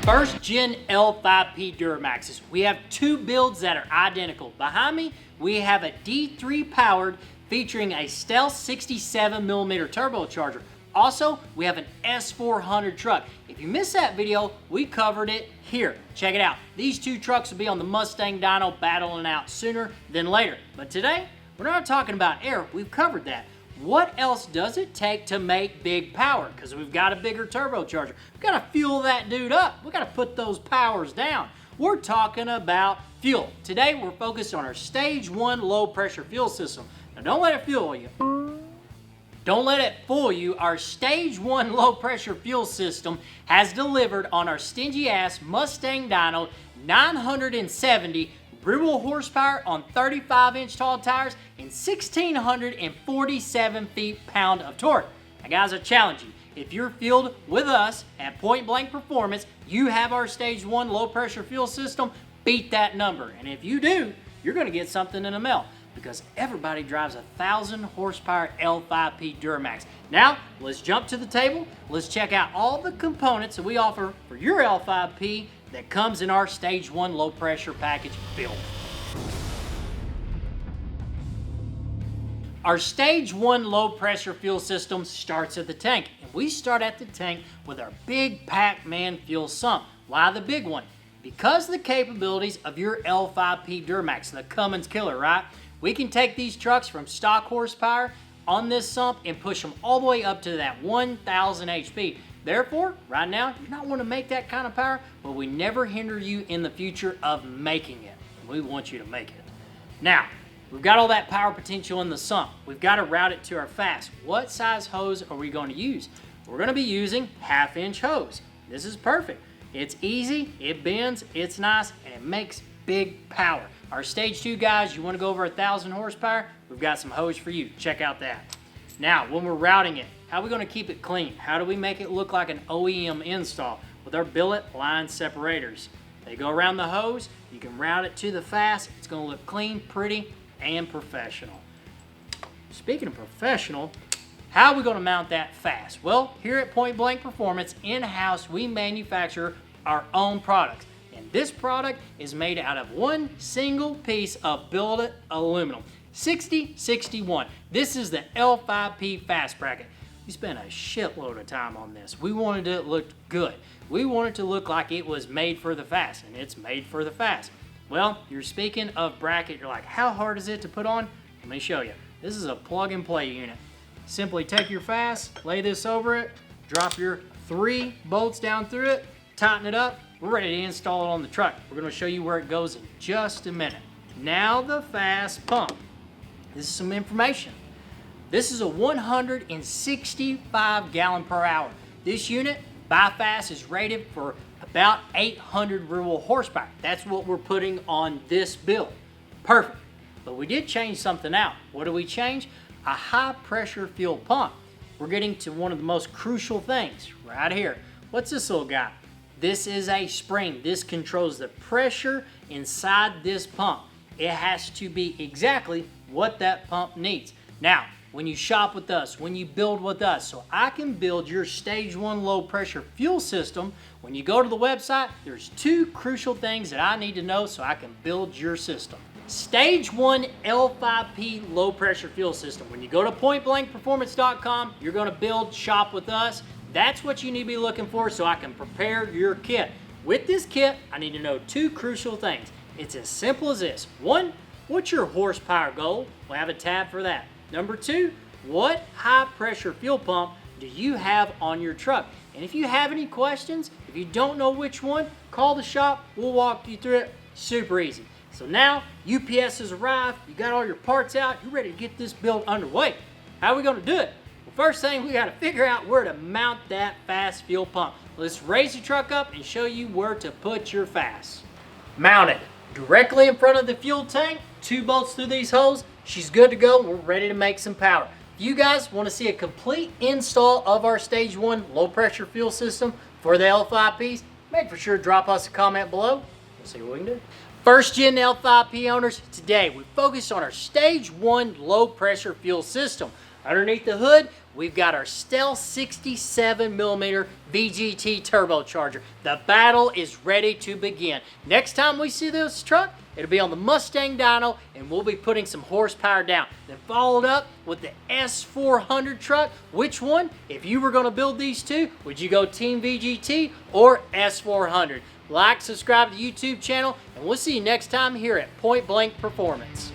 First gen L5P Duramaxes. We have two builds that are identical. Behind me, we have a D3 powered featuring a Stealth 67mm turbocharger. Also, we have an S400 truck. If you missed that video, we covered it here. Check it out. These two trucks will be on the Mustang dyno battling out sooner than later. But today, we're not talking about air. We've covered that. What else does it take to make big power? Because we've got a bigger turbocharger. We've got to fuel that dude up. We've got to put those powers down. We're talking about fuel. Today, we're focused on our Stage 1 low pressure fuel system. Now, don't let it fool you. Don't let it fool you. Our Stage 1 low pressure fuel system has delivered on our stingy ass Mustang dyno 970 real horsepower on 35-inch tall tires and 1,647 feet-pound of torque. Now guys, I challenge you. If you're fueled with us at Point Blank Performance, you have our Stage 1 low pressure fuel system, beat that number. And if you do, you're gonna get something in the mail because everybody drives a 1,000 horsepower L5P Duramax. Now, let's jump to the table. Let's check out all the components that we offer for your L5P that comes in our Stage 1 low pressure package build. Our Stage 1 low pressure fuel system starts at the tank, and we start at the tank with our big Pac-Man fuel sump. Why the big one? Because of the capabilities of your L5P Duramax, the Cummins killer, right? We can take these trucks from stock horsepower on this sump and push them all the way up to that 1,000 HP. Therefore, right now, you not want to make that kind of power, but we never hinder you in the future of making it. We want you to make it. Now, we've got all that power potential in the sump. We've got to route it to our fast. What size hose are we going to use? We're going to be using 1/2-inch hose. This is perfect. It's easy, it bends, it's nice, and it makes big power. Our Stage 2 guys, you want to go over 1,000 horsepower? We've got some hose for you. Check out that. Now, when we're routing it, how are we going to keep it clean? How do we make it look like an OEM install? With our billet line separators. They go around the hose. You can route it to the fast. It's going to look clean, pretty, and professional. Speaking of professional, how are we going to mount that fast? Well, here at Point Blank Performance, in-house, we manufacture our own products. And this product is made out of one single piece of billet aluminum. 6061. This is the L5P fast bracket. We spent a shitload of time on this. We wanted it to look good. We wanted it to look like it was made for the fast, and it's made for the fast. Well, you're speaking of bracket, you're like, how hard is it to put on? Let me show you. This is a plug and play unit. Simply take your fast, lay this over it, drop your 3 bolts down through it, tighten it up. We're ready to install it on the truck. We're going to show you where it goes in just a minute. Now the fast pump. This is some information. This is a 165 gallon per hour. This unit by fast is rated for about 800 real horsepower. That's what we're putting on this build. Perfect. But we did change something out. What did we change? A high pressure fuel pump. We're getting to one of the most crucial things right here. What's this little guy? This is a spring. This controls the pressure inside this pump. It has to be exactly what that pump needs. Now, when you shop with us, when you build with us, so I can build your Stage 1 low pressure fuel system, when you go to the website, there's 2 crucial things that I need to know so I can build your system. Stage 1 L5P low pressure fuel system. When you go to pointblankperformance.com, you're going to build, shop with us. That's what you need to be looking for so I can prepare your kit. With this kit, I need to know 2 crucial things. It's as simple as this. 1, what's your horsepower goal? We'll have a tab for that. Number 2, what high pressure fuel pump do you have on your truck? And if you have any questions, if you don't know which one, call the shop. We'll walk you through it. Super easy. So now UPS has arrived. You got all your parts out. You're ready to get this build underway. How are we going to do it? Well, first thing, we got to figure out where to mount that fast fuel pump. Let's raise the truck up and show you where to put your fast. Mounted directly in front of the fuel tank. 2 bolts through these holes. She's good to go. We're ready to make some power. If you guys want to see a complete install of our Stage 1 low pressure fuel system for the L5Ps, make for sure to drop us a comment below. We'll see what we can do. First gen L5P owners, today we focus on our Stage 1 low pressure fuel system. Underneath the hood, we've got our Stealth 67mm VGT turbocharger. The battle is ready to begin. Next time we see this truck, it'll be on the Mustang dyno, and we'll be putting some horsepower down. Then followed up with the S400 truck. Which one, if you were going to build these two, would you go Team VGT or S400? Like, subscribe to the YouTube channel, and we'll see you next time here at Point Blank Performance.